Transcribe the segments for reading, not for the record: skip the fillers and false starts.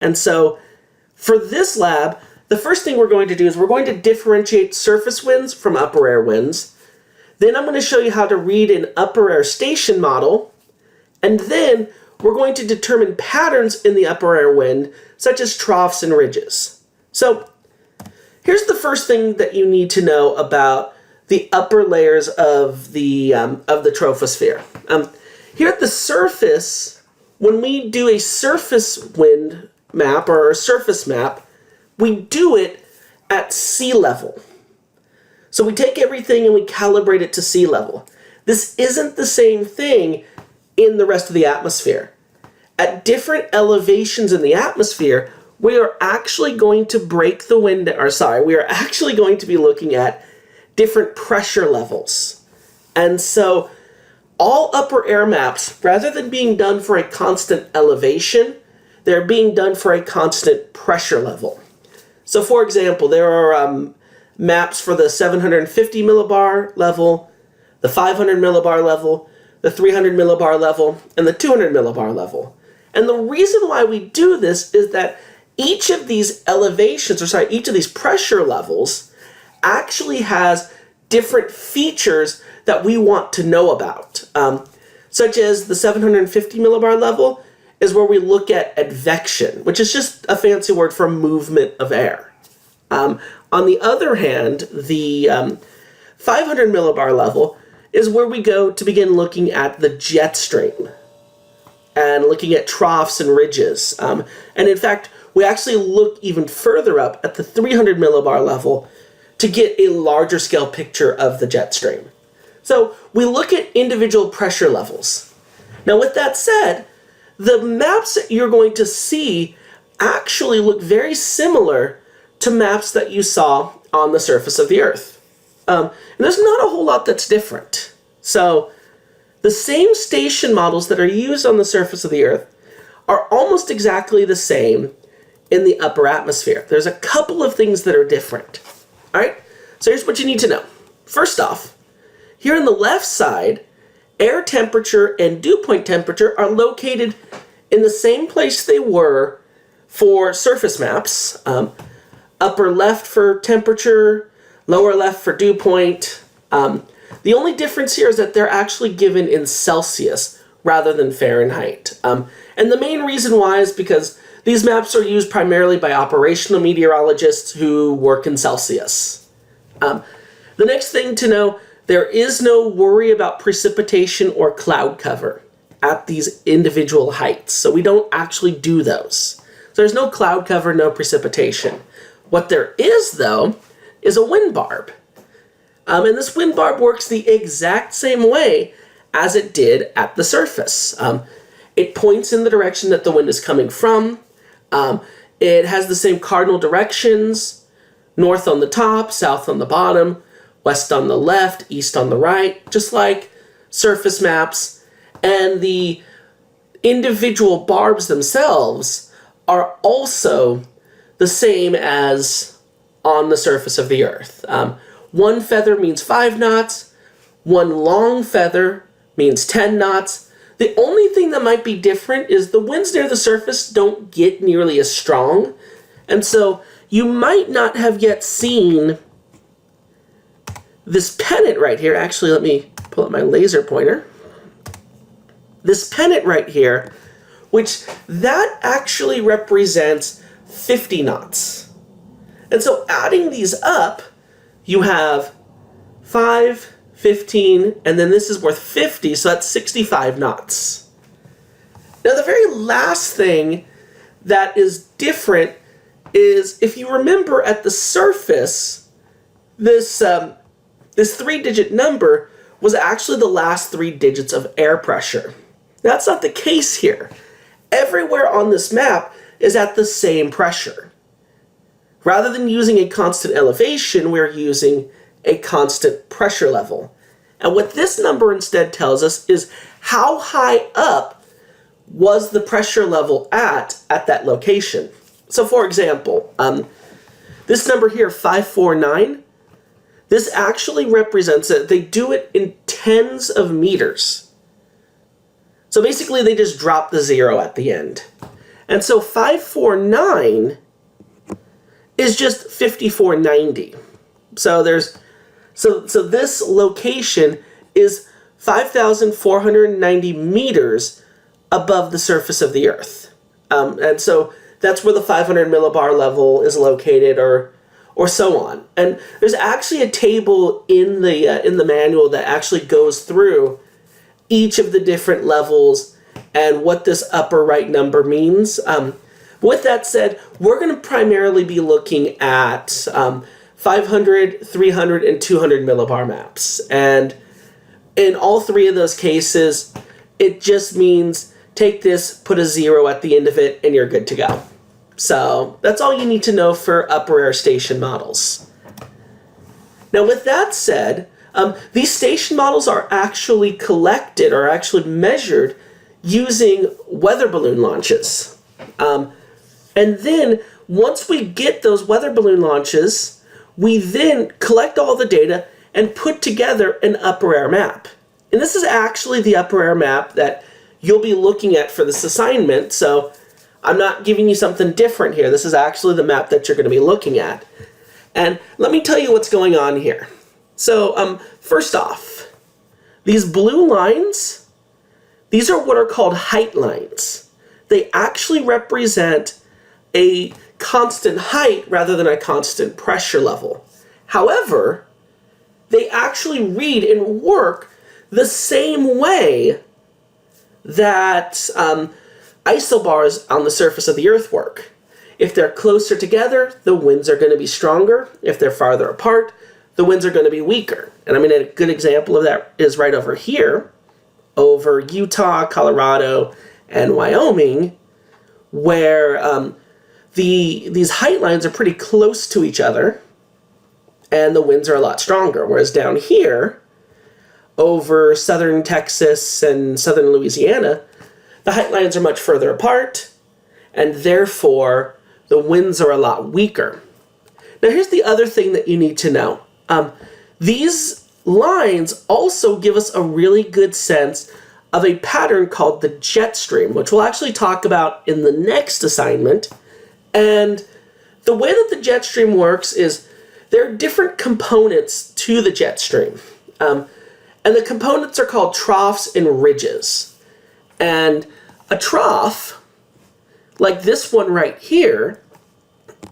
And so for this lab, the first thing we're going to do is we're going to differentiate surface winds from upper air winds. Then I'm going to show you how to read an upper air station model. And then we're going to determine patterns in the upper air wind, such as troughs and ridges. So here's the first thing that you need to know about the upper layers of the troposphere. Here at the surface, when we do a surface wind map or a surface map, we do it at sea level. So we take everything and we calibrate it to sea level. This isn't the same thing in the rest of the atmosphere. At different elevations in the atmosphere, we are actually going to break the wind, we are actually going to be looking at different pressure levels. And so all upper air maps, rather than being done for a constant elevation, they're being done for a constant pressure level. So for example, there are maps for the 750 millibar level, the 500 millibar level, the 300 millibar level, and the 200 millibar level. And the reason why we do this is that each of these elevations, each of these pressure levels actually has different features that we want to know about. Such as the 750 millibar level is where we look at advection, which is just a fancy word for movement of air. On the other hand, the 500 millibar level is where we go to begin looking at the jet stream and looking at troughs and ridges. And in fact, we actually look even further up at the 300 millibar level to get a larger scale picture of the jet stream. So we look at individual pressure levels. Now with that said, the maps that you're going to see actually look very similar to maps that you saw on the surface of the Earth. And there's not a whole lot that's different. So the same station models that are used on the surface of the Earth are almost exactly the same in the upper atmosphere. There's a couple of things that are different. All right, so here's what you need to know. First off, here on the left side, air temperature and dew point temperature are located in the same place they were for surface maps. Upper left for temperature, lower left for dew point. The only difference here is that they're actually given in Celsius rather than Fahrenheit. And the main reason why is because these maps are used primarily by operational meteorologists who work in Celsius. The next thing to know, there is no worry about precipitation or cloud cover at these individual heights. So we don't actually do those. So there's no cloud cover, no precipitation. What there is, though, is a wind barb. And this wind barb works the exact same way as it did at the surface. It points in the direction that the wind is coming from. It has the same cardinal directions, north on the top, south on the bottom, west on the left, east on the right, just like surface maps. And the individual barbs themselves are also the same as on the surface of the Earth. One feather means 5 knots, one long feather means 10 knots. The only thing that might be different is the winds near the surface don't get nearly as strong, and so you might not have yet seen this pennant right here. Actually, let me pull up my laser pointer. This pennant right here, which that actually represents 50 knots. And so adding these up, you have 5, 15, and then this is worth 50, so that's 65 knots. Now the very last thing that is different is, if you remember at the surface, this 3-digit number was actually the last 3 digits of air pressure. That's not the case here. Everywhere on this map is at the same pressure. Rather than using a constant elevation, we're using a constant pressure level. And what this number instead tells us is how high up was the pressure level at that location. So for example, this number here, 549, this actually represents it. They do it in tens of meters. So basically they just drop the 0 at the end. And so 549 is just 5490. So this location is 5,490 meters above the surface of the Earth. And so that's where the 500 millibar level is located, or so on. And there's actually a table in the manual that actually goes through each of the different levels and what this upper right number means. With that said, we're going to primarily be looking at 500, 300, and 200 millibar maps. And in all three of those cases, it just means take this, put a 0 at the end of it, and you're good to go. So that's all you need to know for upper air station models. Now with that said, these station models are actually collected or actually measured using weather balloon launches. And then once we get those weather balloon launches, we then collect all the data and put together an upper air map. And this is actually the upper air map that you'll be looking at for this assignment, so I'm not giving you something different here. This is actually the map that you're going to be looking at. And let me tell you what's going on here. So first off, these blue lines, these are what are called height lines. They actually represent a constant height rather than a constant pressure level. However, they actually read and work the same way that isobars on the surface of the Earth work. If they're closer together, the winds are going to be stronger. If they're farther apart, the winds are going to be weaker. And I mean, a good example of that is right over here, over Utah, Colorado, and Wyoming, where these height lines are pretty close to each other, and the winds are a lot stronger. Whereas down here, over southern Texas and southern Louisiana, the height lines are much further apart, and therefore the winds are a lot weaker. Now here's the other thing that you need to know. These lines also give us a really good sense of a pattern called the jet stream, which we'll actually talk about in the next assignment. And the way that the jet stream works is there are different components to the jet stream. And the components are called troughs and ridges. And a trough, like this one right here,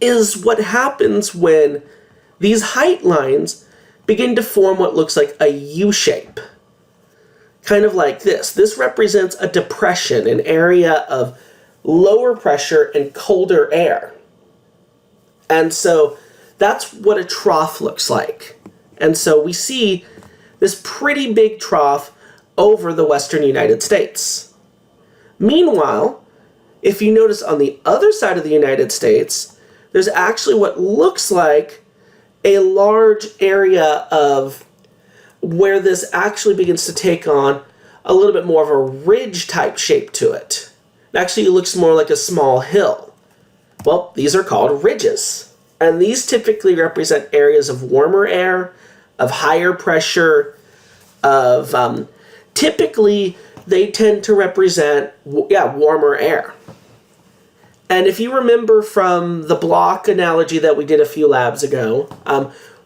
is what happens when these height lines begin to form what looks like a U shape. Kind of like this. This represents a depression, an area of lower pressure and colder air. And so that's what a trough looks like. And so we see this pretty big trough over the western United States. Meanwhile, if you notice on the other side of the United States, there's actually what looks like a large area of where this actually begins to take on a little bit more of a ridge type shape to it. It actually looks more like a small hill. Well, these are called ridges. And these typically represent areas of warmer air, of higher pressure, of typically they tend to represent warmer air. And if you remember from the block analogy that we did a few labs ago,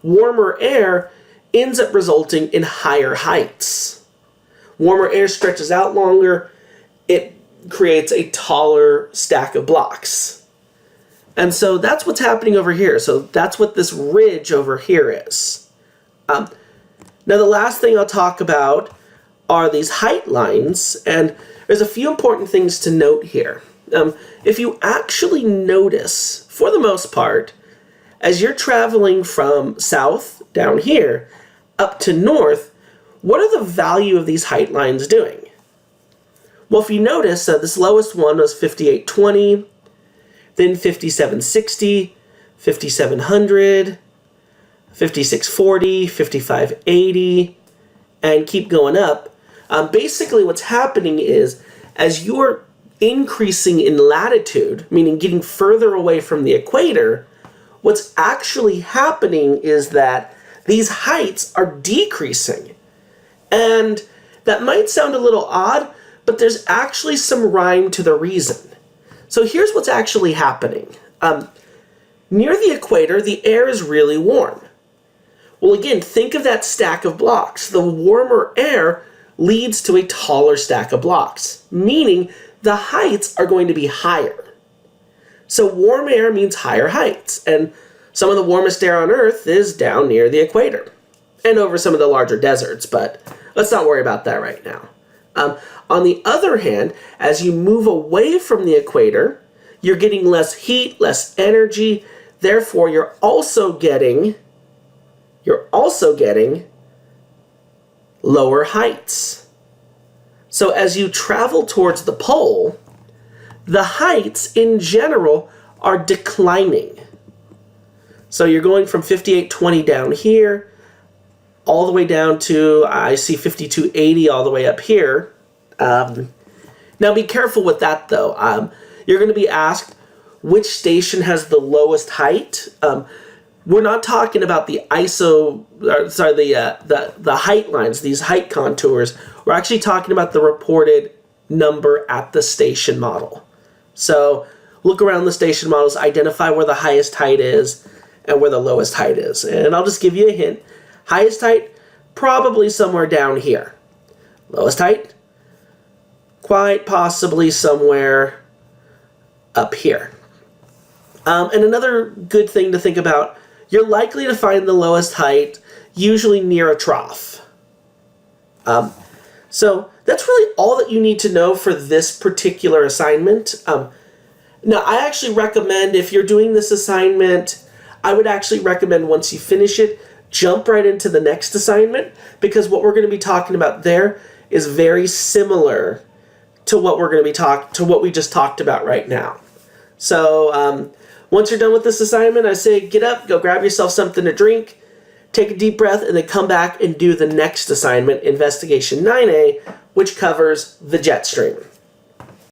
warmer air ends up resulting in higher heights. Warmer air stretches out longer, it creates a taller stack of blocks. And so that's what's happening over here. So that's what this ridge over here is. Now the last thing I'll talk about are these height lines, and there's a few important things to note here. If you actually notice, for the most part, as you're traveling from south, down here, up to north, what are the value of these height lines doing? Well, if you notice, this lowest one was 5820, then 5760, 5700, 5640, 5580, and keep going up. Basically what's happening is, as you're increasing in latitude, meaning getting further away from the equator, what's actually happening is that these heights are decreasing. And that might sound a little odd, but there's actually some rhyme to the reason. So here's what's actually happening. Near the equator, the air is really warm. Well, again, think of that stack of blocks. The warmer air leads to a taller stack of blocks, meaning the heights are going to be higher. So warm air means higher heights, and some of the warmest air on Earth is down near the equator and over some of the larger deserts, but let's not worry about that right now. On the other hand, as you move away from the equator, you're getting less heat, less energy, therefore you're also getting lower heights. So as you travel towards the pole, the heights in general are declining. So you're going from 5820 down here, all the way down to, I see 5280 all the way up here. Now be careful with that though. You're going to be asked which station has the lowest height. We're not talking about the the height lines, these height contours. We're actually talking about the reported number at the station model. So look around the station models, identify where the highest height is and where the lowest height is. And I'll just give you a hint. Highest height, probably somewhere down here. Lowest height, quite possibly somewhere up here. And another good thing to think about, you're likely to find the lowest height usually near a trough. So that's really all that you need to know for this particular assignment. Now, I actually recommend, if you're doing this assignment, I would actually recommend once you finish it, jump right into the next assignment, because what we're going to be talking about there is very similar to what we just talked about right now. So once you're done with this assignment, I say get up, go grab yourself something to drink, take a deep breath, and then come back and do the next assignment, Investigation 9A, which covers the jet stream.